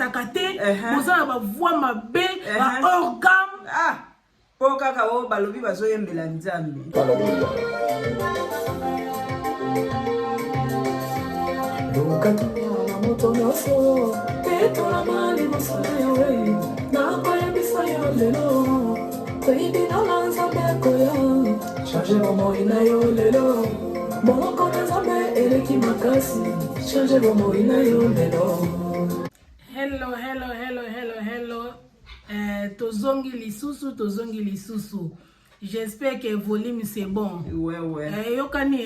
repétaka te boza na ba voix mabe ba organe po kaka o balobi bazoyembela Nzambe. Hello. Tozongi lisusu. J'espère que le volume c'est bon. Ouais. Yokani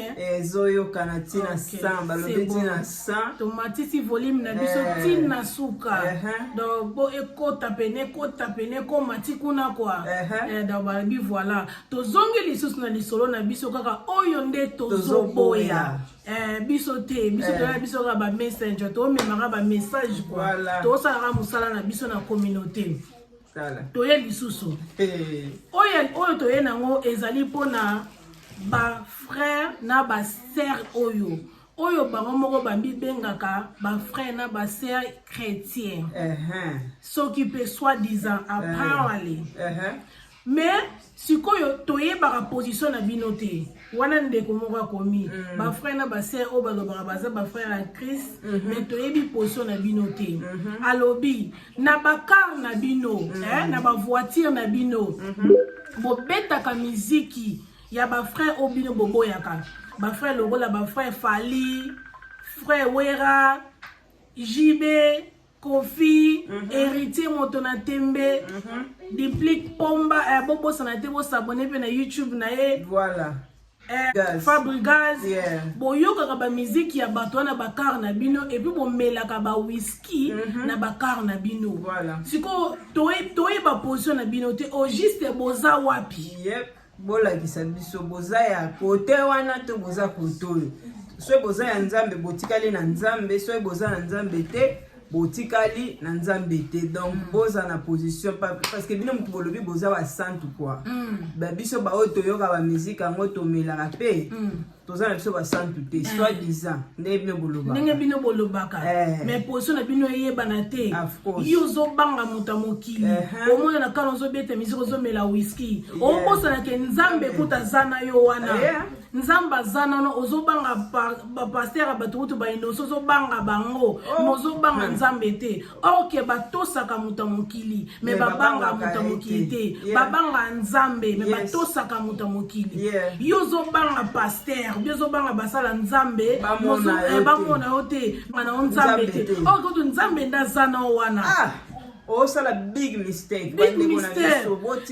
Yokana tina samba, le tina sang. Tomati si volume na biso tina suka. Donc bo eko tapene ko mati kuna kwa. Donc babi voilà. Tozongi lisusu na lisolo na biso kaka oyo nde tozoboya. Biso ka ba messenger to memaka ba message kwa. To sala musala na biso na communauté. Toye lisusu oyo toye nango ezali pona ba frère na ba sœur oyo bango moko bambi bengaka ba frère na ba sœur chrétien soki pe soi-disant apparently mais sikoyo toye ba position na binote wana ndeko moko akomi ba frère na ba sœur o balobaka baza ba frère en Christ mais toyebi position na binote alobi na bakar na bino na ba voiture na bino bobetaka miziki ya ba frère o bino boboyaka ba frère lokola ba frère Fali frère Wera Jibe Kofi héritier Motona Tembe Diplique Pomba bobo sanate bo s'abonner pe na YouTube na ye voilà Fabregas boyoka ba musique ya bato na bakar na bino et puis bomelaka ba whisky na bakar na bino voilà siko toye ba position na bino te au juste boza wapi bola kisa biso boza ya kote wana to boza koto so boza ya Nzambe botikali na Nzambe so boza na Nzambe te botikali na Nzambe te donc boza na position parce que bino mutu bolobi boza wa santu quoi ba biso ba oto yoka ba musique ngo to melaka pe toza na biso ba santu te soi-disant ndenge bino bolobaka mais position na bino yebana te yo zo banga muta mokili omona na kala zo bete musique zo mela whisky o bosa na ke Nzambe kuta zana yo wana Nzamba zana no ozobanga ba pasteur batutu ba inoso zo banga bango mozo banga Nzambe te ok batosaka muta mokili me babanga muta mokili te babanga Nzambe me batosaka muta mokili yo zo banga pasteur yo zo banga basala Nzambe mozo bamona yote mana Nzambe te ok to Nzambe nda zana wana sala big mistake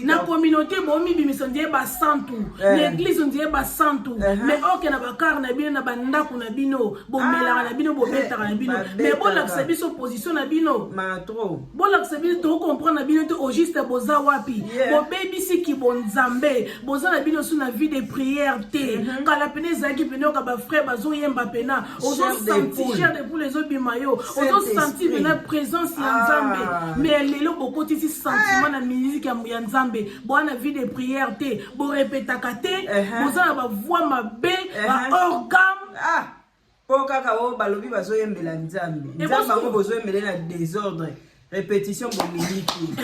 na communauté bomi bimiso ndiye ba santu l'église ndiye ba santu mais ok na bakar na bino na bandako na bino bomela na bino bobetaka na bino mais bola que biso position na bino bola que biso to comprendre na bino te au juste boza wapi bobebi siki bonzambe boza na bino sous na vie de prière te kala pene zaki pene ka ba frère bazo yemba pena ozo sentir cher de pour les autres bimayo ozo sentir na présence ya Nzambe mais lelo beaucoup de sentiments na musique ya Nzambe bona vie de prière te bo répétaka te boza na ba voix mabe ba organe po kaka o balobi bazoyembela Nzambe ngo bozoyembela na désordre répétition bomiliki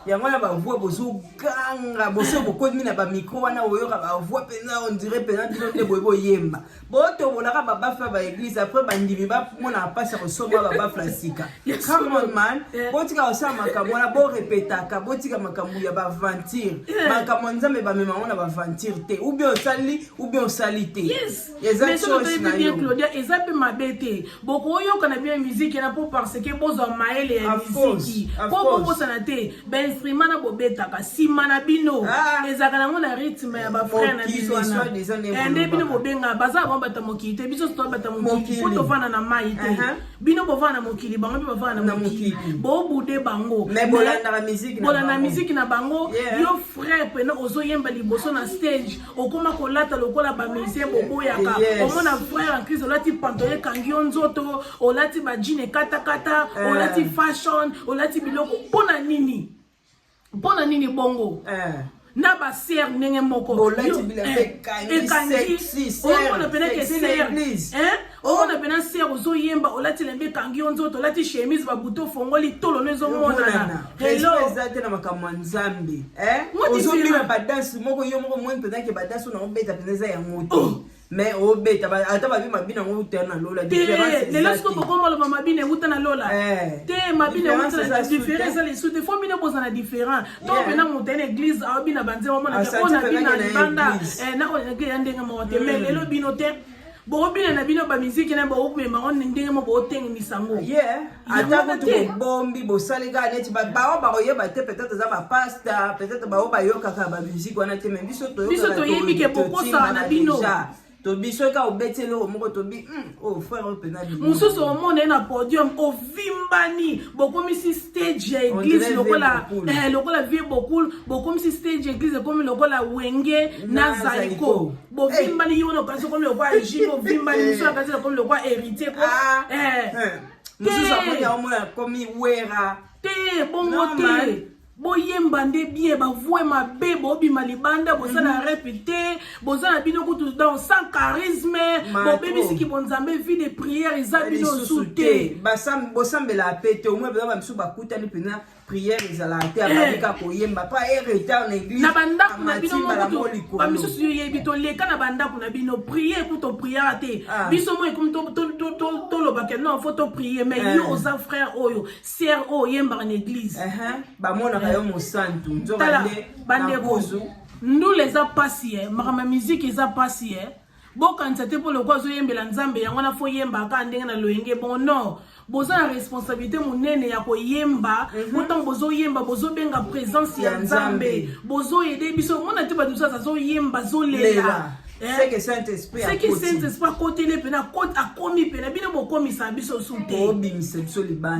yango na ba voix bozoganga boso bokomi na ba micro wana oyoka ba voix pena on dirait pena bino te boyebo yemba boto bolaka ba bafa ba église après bandimi ba mona pasa ko somba ba bafa sika come on man botika osama kamona bo répétaka botika makambu ya ba ventir makambo Nzambe ba mema ona ba ventir te ou bien osalité mais so te bien Claudia ezape mabete boko yoka na bien musique na pour parce que bozo maele ya musique po sana te ben instrument na bobetaka sima na bino ezaka nango na rythme ya ba frère na biso wana ende bino bobenga baza ba bata mokili te biso to bata mokili po to fana na mai te bino bo fana mokili bango bi fana na mokili bo bude bango mais bolanda la musique na bango yo frère pena ozo yemba liboso na stage okoma kolata lokola ba musicien boboyaka omona frère en Christ olati pantalon kangi nzoto olati ba jean kata olati fashion olati biloko pona nini bongo na ba ser ndenge moko bolati bila pe kangi sexy on pena que ser on a pena ser ozo yemba olati lembe kangi onzo olati chemise ba buto fongoli tolo nezo mona hello ezate na makamwa nzambe ozo bina ba dance moko yo moko mwen pena ke ba dance na obeta peneza ya moto mais obeta ata ba bima bina ngo utana lola différence les lorsque beaucoup le mama bina utana lola te mabina utana différence les sous des fois bina boza na différent to pena mutene église a bina banze mo na ona bina banda na ona ke yande ngamo te mais lelo bino te bo bina na bino ba musique na bo me ma on ndenge mo bo teng misango ata ko bombi bo salega net ba ba yeba te peut-être za ba pasta peut-être ba ba yoka ka ba musique wana te mais biso to yebi ke pokosa na bino to biso ka obetelo moko to bi frère penali mususu o monde na podium o vimbani bokomi si stage ya église lokola vie bokomi si stage église comme lokola wenge na zaiko bo vimbani yono kasi comme lokola jibo vimbani mususu kasi comme lokola héritier ko mususu amonya omona komi wera te bongo te boyemba nde bien bavoue mabe bobima libanda bozala répété bozala bino kutu dans sans charisme bobebisiki bonzambe vie de prière eza bino soute bosambela pete omwe beza bamisu bakutani pena prière ezala te abandika koyemba pa retard na église na bandako na bino mokutu bamisusu yo yebi toleka na bandako na bino prier kuto prière te biso mo ekomi tolobake non faut to prier mais yo oza frère oyo sœur oyo yembaka na église bamonaka yo mosantu nzokande bandeko ndule eza pasi makama musique eza pasi bokanisa te mpo lokwa azoyembela nzambe yango na fo yembaka ndenge na loyenge bon non boza na responsabilité monene ya koyemba botango bozoyemba bozobenga présence ya nzambe bozoyede biso mona te bato mosusu azoyemba zolela c'est que Saint-Esprit akoteli pena akomi pena bino bokomisa biso su te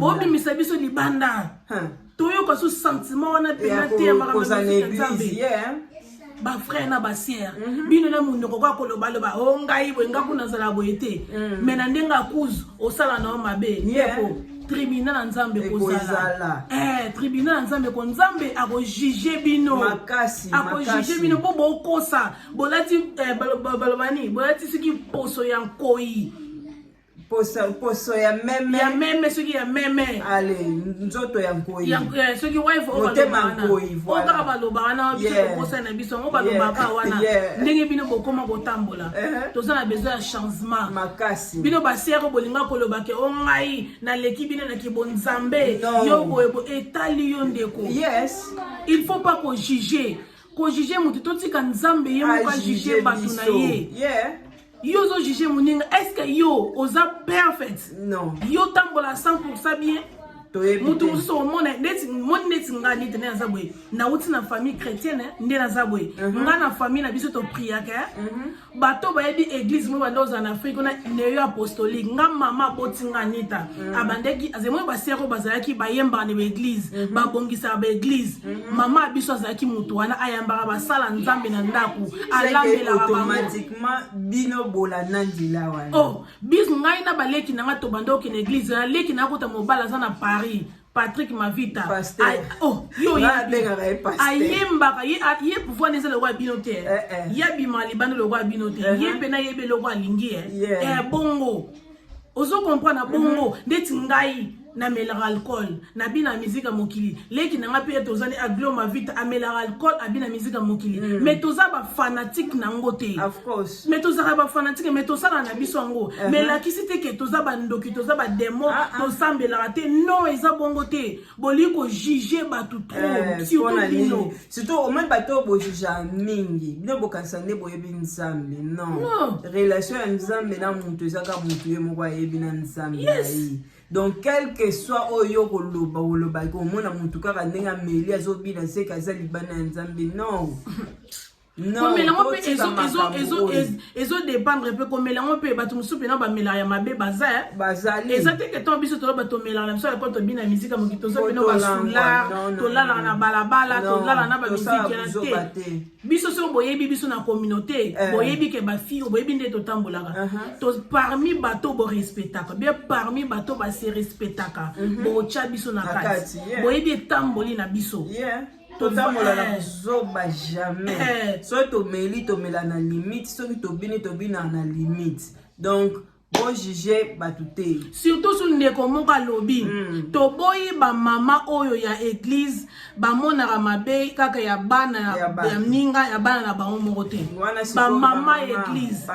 bobimisa biso libanda toyoka su sentiment wana pena te ya makambo ya nzambe ba frère na ba sœur bino na munoko kwa kolobaloba o ngai bwe ngaku nazala boyete mais na ndenga kuzu osala na mabe yeko tribunal na nzambe kozala tribunal na nzambe ko nzambe ako juger bino ako juger bino po bokosa bolati balobani bolati siki poso ya nkoi poso ya meme soki ya meme ale nzoto ya nkoi soki wife motema nkoi voilà okaka balobaka na biso kokosa na biso ngo balobaka wana ndenge bino bokoma kotambola toza na besoin ya changement makasi bino basere bolinga kolobake o ngai naleki bino na kibonzambe yo boye etali yo ndeko il faut pas kojuger mutu totika nzambe ye moko ajuger bato na ye yo zo juger moninga est-ce que yo oza perfect non yo tambola 100% bien mutu mosusu omona moni neti nga nite nde naza boye nauti na famille chrétienne nde naza boye nga na famille na biso topriaka bato bayebi église mo banda ozala na afrique ona neyo apostolique nga mama aboti nga nita abandeki azemoi basero bazalaki bayembaka na baeglise babongisaka baeglise mama abiso azalaki mutu wana ayambaka basala nzambe na ndako alambelaka automatiquement bino bolanda nzela wana biso ngai na baleki nanga tobanda okende église naleki nakota mobala aza na Paris Patrick Mavita yo ayembaka ye pouvoir neza le roi binote yabima libanda le roi binote ye pena yebe le roi alingi bongo ozo comprendre bongo ndeti ngai na melaka alcool na bina musique mokili leki nanga pe tozani aglo Mavita amela alcool abina musique mokili mais toza ba fanatique nango te of course mais toza ba fanatique mais tosala na biso ngo mais la kisite ke toza ba ndoki toza ba démon tosambela te non eza bongo te boliko juger batu trop surtout au moins bato bo juger mingi bino bokanisa nde boyebi nzambe non relation ya nzambe na muntu ezaka muntu ye moko ayebi na nzambe donc quel que soit oyo koloba komona muntu kaka ndenge ameli azobina se kaza libana ya nzambe non komelango mpe ezodépendre mpe komelango mpe bato mosusu mpena bamelaka ya mabe bazali eza te ke ntango biso toloba tomelaka na biso ya poto bina misika moki toza mpena basula tolalaka na balabala tolalaka na bamisiki ya te biso soki boyebi biso na communauté boyebi ke bafille boyebi nde totambolaka parmi bato borespectaka bien parmi bato base respectaka botya biso na kati boyebi etamboli na biso totambola na kozoba jamais soki tomeli tomela na limite soki tobini tobina na limite donc bon juger batute surtout sur ndeko moko alobi toboyi ba mama oyo ya église bamonaka mabe kaka ya bana ya mninga ya bana na bango moko te ba mama ya église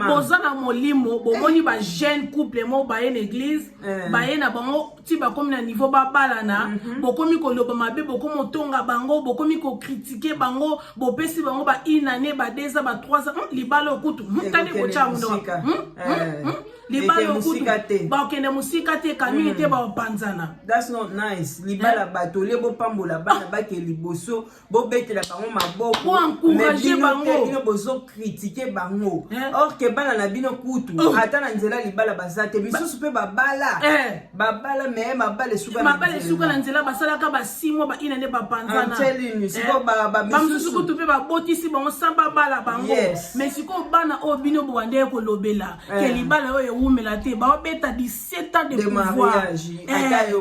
boza na molimo bomoni ba jeune couple mo baye na église baye na bango ti bakomi na niveau babalana bokomi koloba mabe bokomi otonga bango bokomi ko critiquer bango bopesi bango ba inane ba 2 ans ba 3 ans libala okutu tande ko chamundo libala okutu ba okende musika te kami te ba panzana. That's not nice. Libala batole bo pambola bana ba ke liboso bo betela bango maboko bo encourager bango bino bozo critiquer bango or ke bana na bino kutu ata na nzela libala basate misusu pe babala babala me mabale suka na nzela basala ka ba 6 mois ba inane ba panzana. I'm telling you siko ba misusu kutu pe ba botisi bango samba bala bango mais siko bana o bino bo wande ko lobela ke libala oyo umela te ba beta 17 ans de pouvoir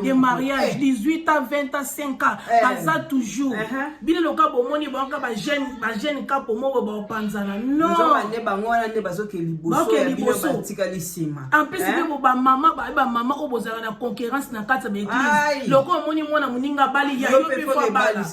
de mariage 18 ans 20 ans 5 ans baza toujours bino loka bomoni bango ba jeune kapo moko ba panzana non nzobande bango wana nde bazoke liboso ya bino batika lisima en plus ba mama o bozala na concurrence na kati ba église loko omoni mwana muninga bali ya yo pe fo bala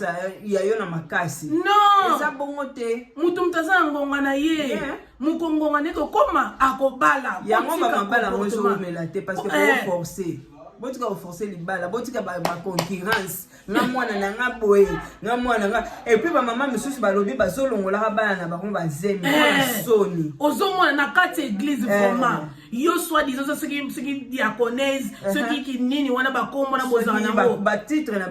ya yo na makasi non eza bongo te mutu mtaza ngonga na ye mukongonga neko koma akobala yango bamabala mozo omela te parce que faut forcer botika forcer libala botika ba concurrence nga mwana na nga boye nga mwana nga et puis ba mama misusu balobi bazolongola bana na bango bazemi na soni ozomona na kati église vraiment yo soit disant ce qui diaconnaise ce qui nini wana bakombo na bozana nango ba titre na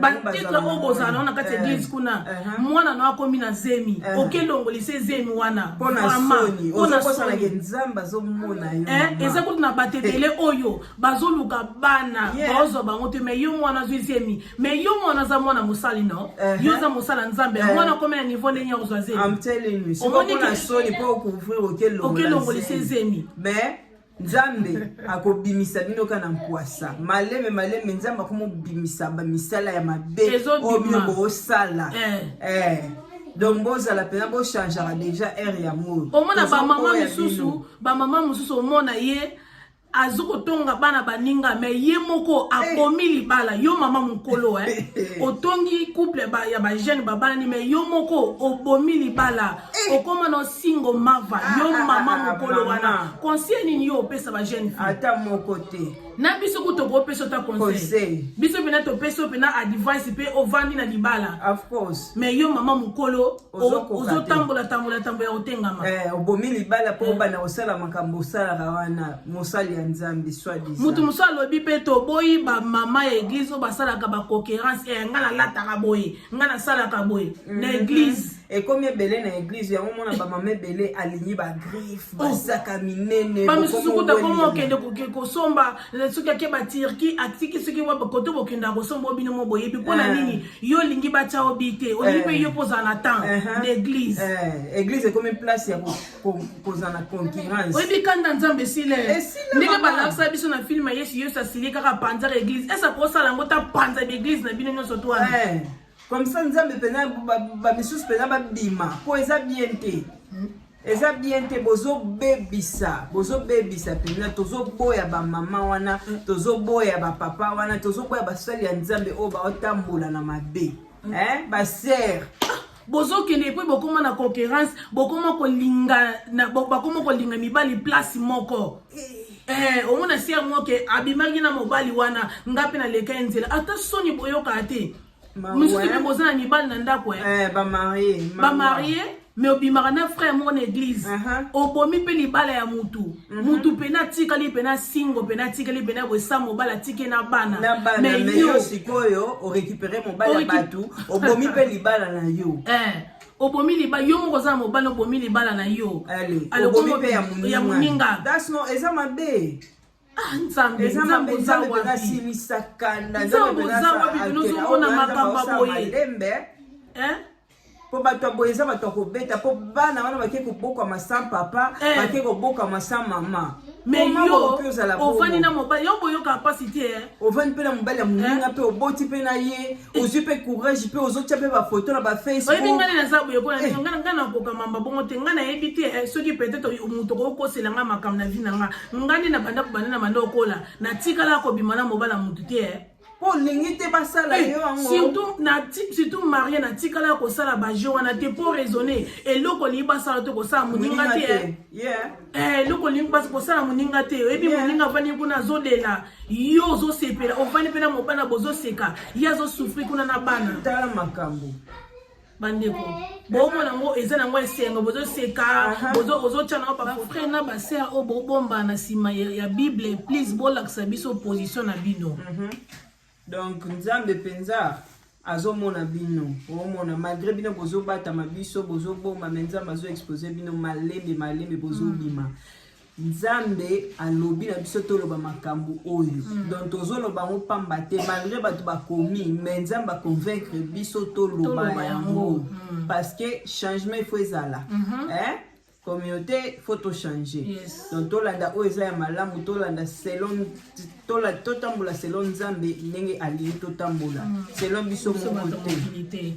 o bozana na kati église kuna mwana na akomi na zemi okelongolise zemi wana pona soni ozokosa na nzamba zomona yo eza kuti na batetele oyo bazoluka bana bazo bango te mais yo mwana zemi mais yo mwana za mwana musali no yo za musala nzambe mwana komi na niveau ndenya ozwaze. I'm telling you siko pona soni po couvrir okelongolise zemi mais nzambe akobimisa bino kana mpwasa maleme nzambe akomobimisa bamisala ya mabe oyo bino bosala donc bozala pena bochangeaka déjà aire ya moi omona bamama mosusu omona ye azokotonga bana baninga mais ye moko akomi libala yo mama mukolo otongi couple ya ba jeune babala ni mais yo moko obomi libala okoma no single mava yo mama mukolo wana conseil ni yo opesa ba jeune fille ata moko te na biso kuto ko pesa ta conseil biso bina to pesa pena advice pe ovandi na libala of course mais yo mama mukolo ozotambola ya otengama obomi libala po bana osala makambo sala kawana mosali ya nzambe soi-disant mutu musala lobi pe to boyi ba mama ya église basala ka ba concurrence ngana lataka boye ngana sala ka boye na église et comme belé na église yango mona ba mama belé aligné ba griffe ba saka minene ba misusu kuta komo kende ko somba soki ke ba tirki atiki soki wa koto bokenda ko somba bino mo boye bi pona nini yo lingi ba cha obite oni pe yo poza na temps l'église église comme une place ya poza na concurrence oui bi kanda nzambe sile ndenge ba la sa biso na film yesu sa sile kaka panza église esa ko sala ngota panza l'église na bino nyoso to comme ça nzambe pena ba misusu pena ba bima po eza bien te eza bien te bozo bebisa pena tozo boya ba mama wana tozo boya ba papa wana tozo boya ba sali ya nzambe o ba otambola na mabe ba sœur bozo kende pe bokoma na concurrence bokoma ko linga mibali place moko omona sœur moke abimaki na mobali wana ngapi na leka nzela ata soni boyoka te mususu pe bozana mibali na ndako ba marié mais obimaka na frère mon église obomi pe libala ya mutu mutu pena tikali pena singo pena tikali pena bosa mobala tike na bana mais yo sikoyo o récupérer mobala ya batu obomi pe libala na yo obomi libala yo moko za mobala obomi libala na yo obomi pe ya muninga that's no eza mabe nzambe pena silisakanda nzambe pena makamba boye po bato boye eza bato kobeta po bana wana bake koboka masa papa bake koboka masa mama mais yo ovani na mobali yo boyo capacité ovani pe na mobali ya muninga pe oboti pe na ye ozwi pe courage pe ozotia pe ba photo na ba Facebook oyebi ngani na za boyo pona ngana na kokama mabongo te ngana yebi te soki peut-être muto ko kosela nga makam na vie na nga ngani na banda ko bana na banda okola na tikala ko bimana mobala mutu te po lingi te basala yo surtout marié na tikala ko sala ba jo wana te pour raisonner et loko li basala to ko sala muninga te loko li bas ko sala muninga te ebi muninga vani kuna zodela yo zo sepela ovani pena mobana bozo seka ya zo souffrir kuna na bana tala makambo bandeko bomo nango eza nango esengo bozo seka bozo chana pa frère na ba sœur o bomba na sima ya Bible please bolakisa biso position na bino. Donc nzambe penza azomona bino omona malgré bino bozo bata mabiso bozo bomba menza mazo exposer bino malembe bozo bima nzambe alobi na biso toloba makambo oyo donc tozoloba ngo pamba te malgré bato bakomi mais nzambe convaincre biso toloba yango parce que changement il faut ezala communauté faut to changer donc tolanda o eza ya malamu tolanda selon totambola selon nzambe ndenge alingi totambola selon biso moko te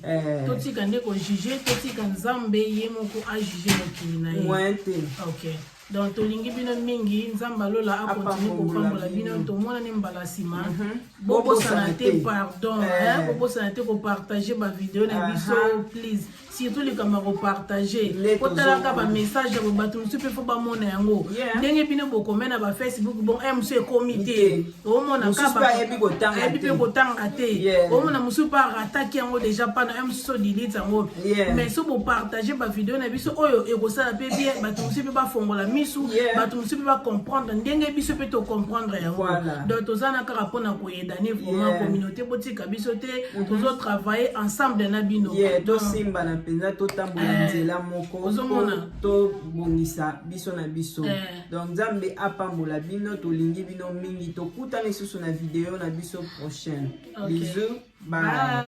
totika nde ko juger totika nzambe ye moko a juger mokili na ye OK donc tolingi bino mingi nzamba lola a continue kopambola bino tomona ne mbala nsima bobosana te pardon bobosana te kopartage ba video na biso please surtout likama kopartage kotalaka ba message bo bato mosusu mpe fo bamona yango ndenge bino bokomena ba Facebook bon mso ekomi te omona kabayebi pe kotanga te omona mosusu pa rataki yango déjà pana mso delete yango mais so bopartage ba video na biso oyo ekosala mpe bien bato mosusu mpe bafongola misu bato mosusu mpe bacomprendre ndenge biso mpe tocomprendre yango donc tozana kaka mpona koyedane vraiment communauté botika biso te tozotravailler ensemble na bino tosimba na penza totambola nzela moko tobongisa biso na biso donc nzambe apambola bino tolingi bino mingi tokutana lisusu na video na biso prochaine bisous bye